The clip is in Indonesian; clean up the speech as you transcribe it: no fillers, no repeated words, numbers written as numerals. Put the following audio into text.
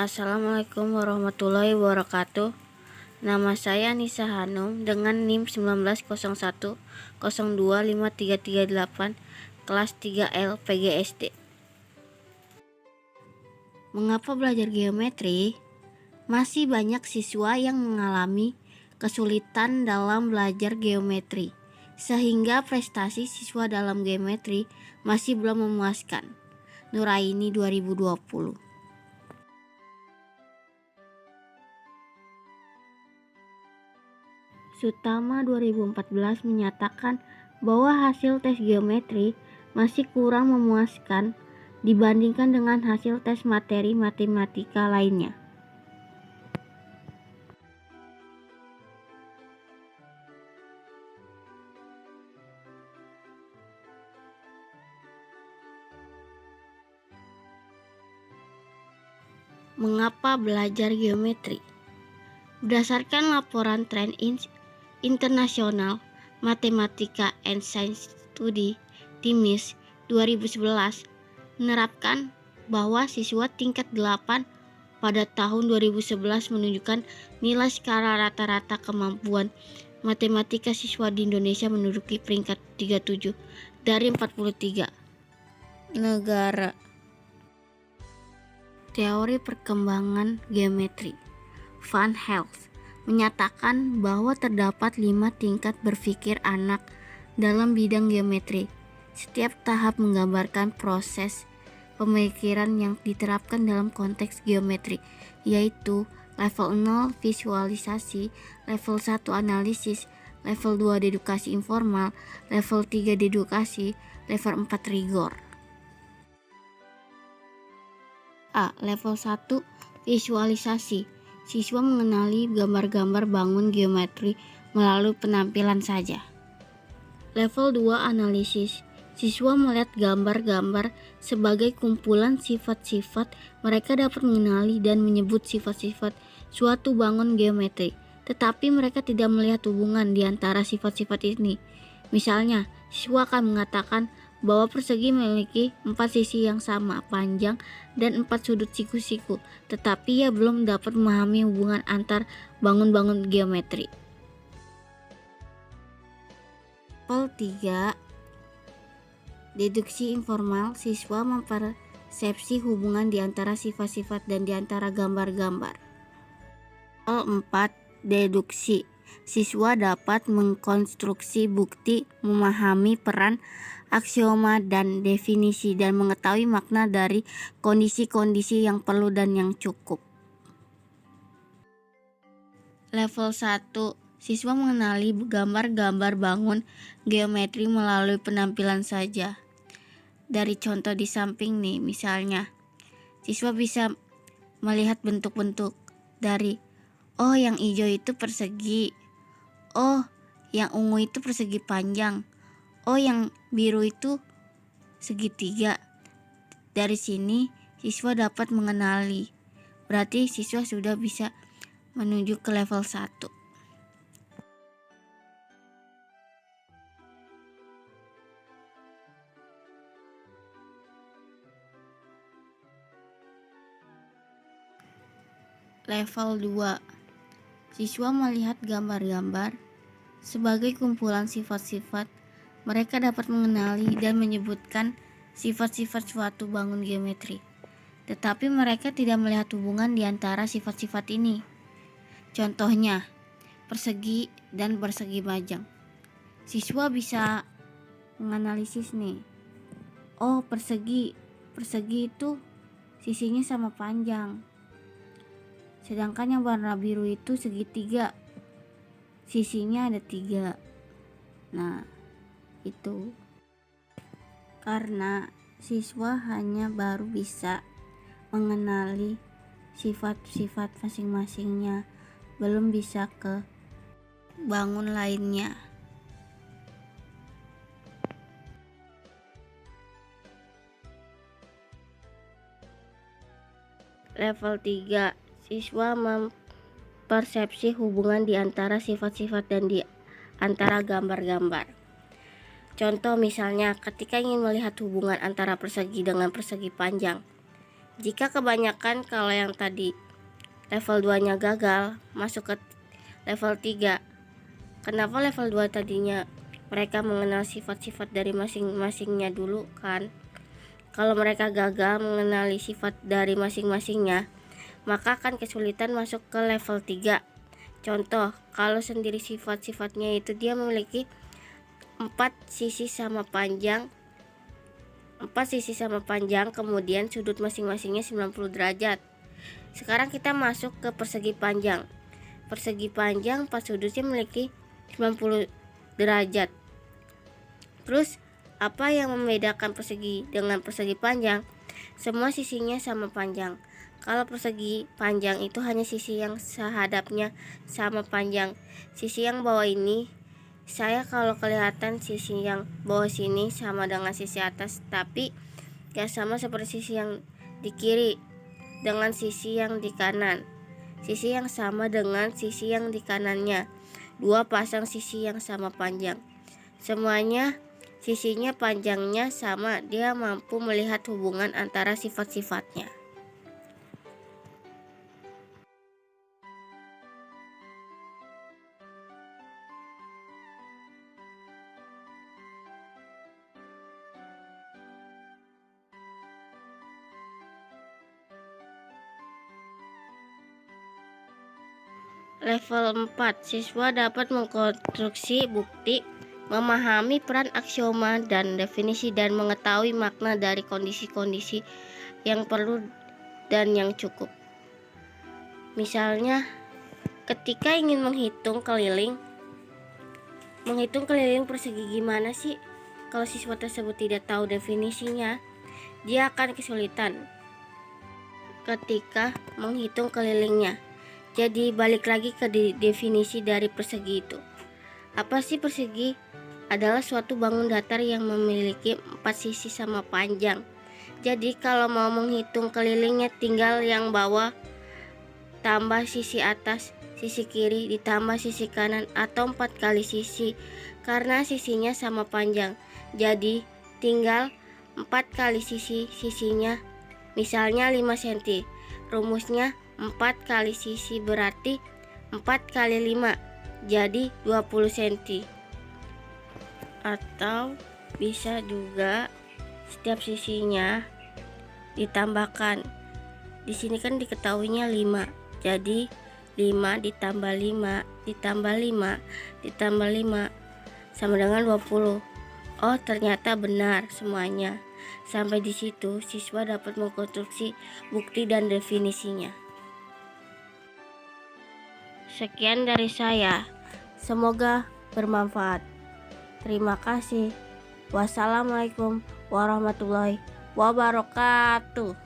Assalamualaikum warahmatullahi wabarakatuh. Nama saya Nisa Hanum dengan NIM 1901025338 kelas 3L PGSD. Mengapa belajar geometri? Masih banyak siswa yang mengalami kesulitan dalam belajar geometri, sehingga prestasi siswa dalam geometri masih belum memuaskan. Nuraini 2020. Sutama 2014 menyatakan bahwa hasil tes geometri masih kurang memuaskan dibandingkan dengan hasil tes materi matematika lainnya. Mengapa belajar geometri? Berdasarkan laporan Trend International Mathematical and Science Study (TIMSS) 2011 menerapkan bahwa siswa tingkat 8 pada tahun 2011 menunjukkan nilai skala rata-rata kemampuan matematika siswa di Indonesia menduduki peringkat 37 dari 43 negara. Teori perkembangan geometri Van Helst menyatakan bahwa terdapat 5 tingkat berpikir anak dalam bidang geometri. Setiap tahap menggambarkan proses pemikiran yang diterapkan dalam konteks geometri, yaitu level 0 visualisasi, level 1 analisis, level 2 dedukasi informal, level 3 dedukasi, level 4 rigor. A. Level 1 visualisasi. Siswa mengenali gambar-gambar bangun geometri melalui penampilan saja. Level 2 analisis. Siswa melihat gambar-gambar sebagai kumpulan sifat-sifat. Mereka dapat mengenali dan menyebut sifat-sifat suatu bangun geometri, tetapi mereka tidak melihat hubungan di antara sifat-sifat ini. Misalnya, siswa akan mengatakan bahwa persegi memiliki 4 sisi yang sama panjang dan 4 sudut siku-siku, tetapi ia belum dapat memahami hubungan antar bangun-bangun geometri. Level 3 deduksi informal. Siswa mempersepsi hubungan di antara sifat-sifat dan di antara gambar-gambar. Level 4 deduksi. Siswa dapat mengkonstruksi bukti, memahami peran aksioma dan definisi, dan mengetahui makna dari kondisi-kondisi yang perlu dan yang cukup. Level 1 siswa mengenali gambar-gambar bangun geometri melalui penampilan saja. Dari contoh di samping nih, misalnya siswa bisa melihat bentuk-bentuk dari yang hijau itu persegi, yang ungu itu persegi panjang, yang biru itu segitiga. Dari sini siswa dapat mengenali. Berarti siswa sudah bisa menuju ke level 1. Level 2. Siswa melihat gambar-gambar sebagai kumpulan sifat-sifat. Mereka dapat mengenali dan menyebutkan sifat-sifat suatu bangun geometri, tetapi mereka tidak melihat hubungan di antara sifat-sifat ini. Contohnya, persegi dan persegi panjang. Siswa bisa menganalisis nih. Persegi itu sisinya sama panjang. Sedangkan yang warna biru itu segitiga, sisinya ada 3. Nah, itu karena siswa hanya baru bisa mengenali sifat-sifat masing-masingnya, belum bisa ke bangun lainnya. Level 3 siswa mempersepsi hubungan di antara sifat-sifat dan di antara gambar-gambar. Contoh misalnya ketika ingin melihat hubungan antara persegi dengan persegi panjang, Jika kebanyakan kalau yang tadi level 2-nya gagal, masuk ke level 3. Kenapa level 2 tadinya mereka mengenal sifat-sifat dari masing-masingnya dulu kan? Kalau mereka gagal mengenali sifat dari masing-masingnya, maka akan kesulitan masuk ke level 3. Contoh, kalau sendiri sifat-sifatnya itu dia memiliki 4 sisi sama panjang, kemudian sudut masing-masingnya 90 derajat. Sekarang kita masuk ke persegi panjang. Persegi panjang 4 sudutnya memiliki 90 derajat. Terus apa yang membedakan persegi dengan persegi panjang? Semua sisinya sama panjang. Kalau persegi panjang itu hanya sisi yang sehadapnya sama panjang. Sisi yang bawah ini, kalau kelihatan sisi yang bawah sini sama dengan sisi atas, tapi gak sama seperti sisi yang di kiri dengan sisi yang di kanan. Sisi yang sama dengan sisi yang di kanannya. 2 pasang sisi yang sama panjang. Semuanya sisinya panjangnya sama, dia mampu melihat hubungan antara sifat-sifatnya. Level 4, siswa dapat mengkonstruksi bukti, memahami peran aksioma dan definisi, dan mengetahui makna dari kondisi-kondisi yang perlu dan yang cukup. Misalnya, ketika ingin menghitung keliling persegi gimana sih? Kalau siswa tersebut tidak tahu definisinya, dia akan kesulitan ketika menghitung kelilingnya. Jadi balik lagi ke definisi dari persegi itu. Apa sih persegi? Adalah suatu bangun datar yang memiliki 4 sisi sama panjang. Jadi kalau mau menghitung kelilingnya, tinggal yang bawah tambah sisi atas, sisi kiri ditambah sisi kanan, atau 4 kali sisi, karena sisinya sama panjang. Jadi tinggal 4 kali sisinya, misalnya 5 cm. Rumusnya 4 kali sisi berarti 4 kali 5, jadi 20 cm. Atau bisa juga setiap sisinya ditambahkan. Di sini kan diketahuinya 5, jadi 5 ditambah 5 ditambah 5 ditambah 5 sama dengan 20. Oh, ternyata benar semuanya. Sampai di situ siswa dapat mengkonstruksi bukti dan definisinya. Sekian dari saya. Semoga bermanfaat. Terima kasih. Wassalamualaikum warahmatullahi wabarakatuh.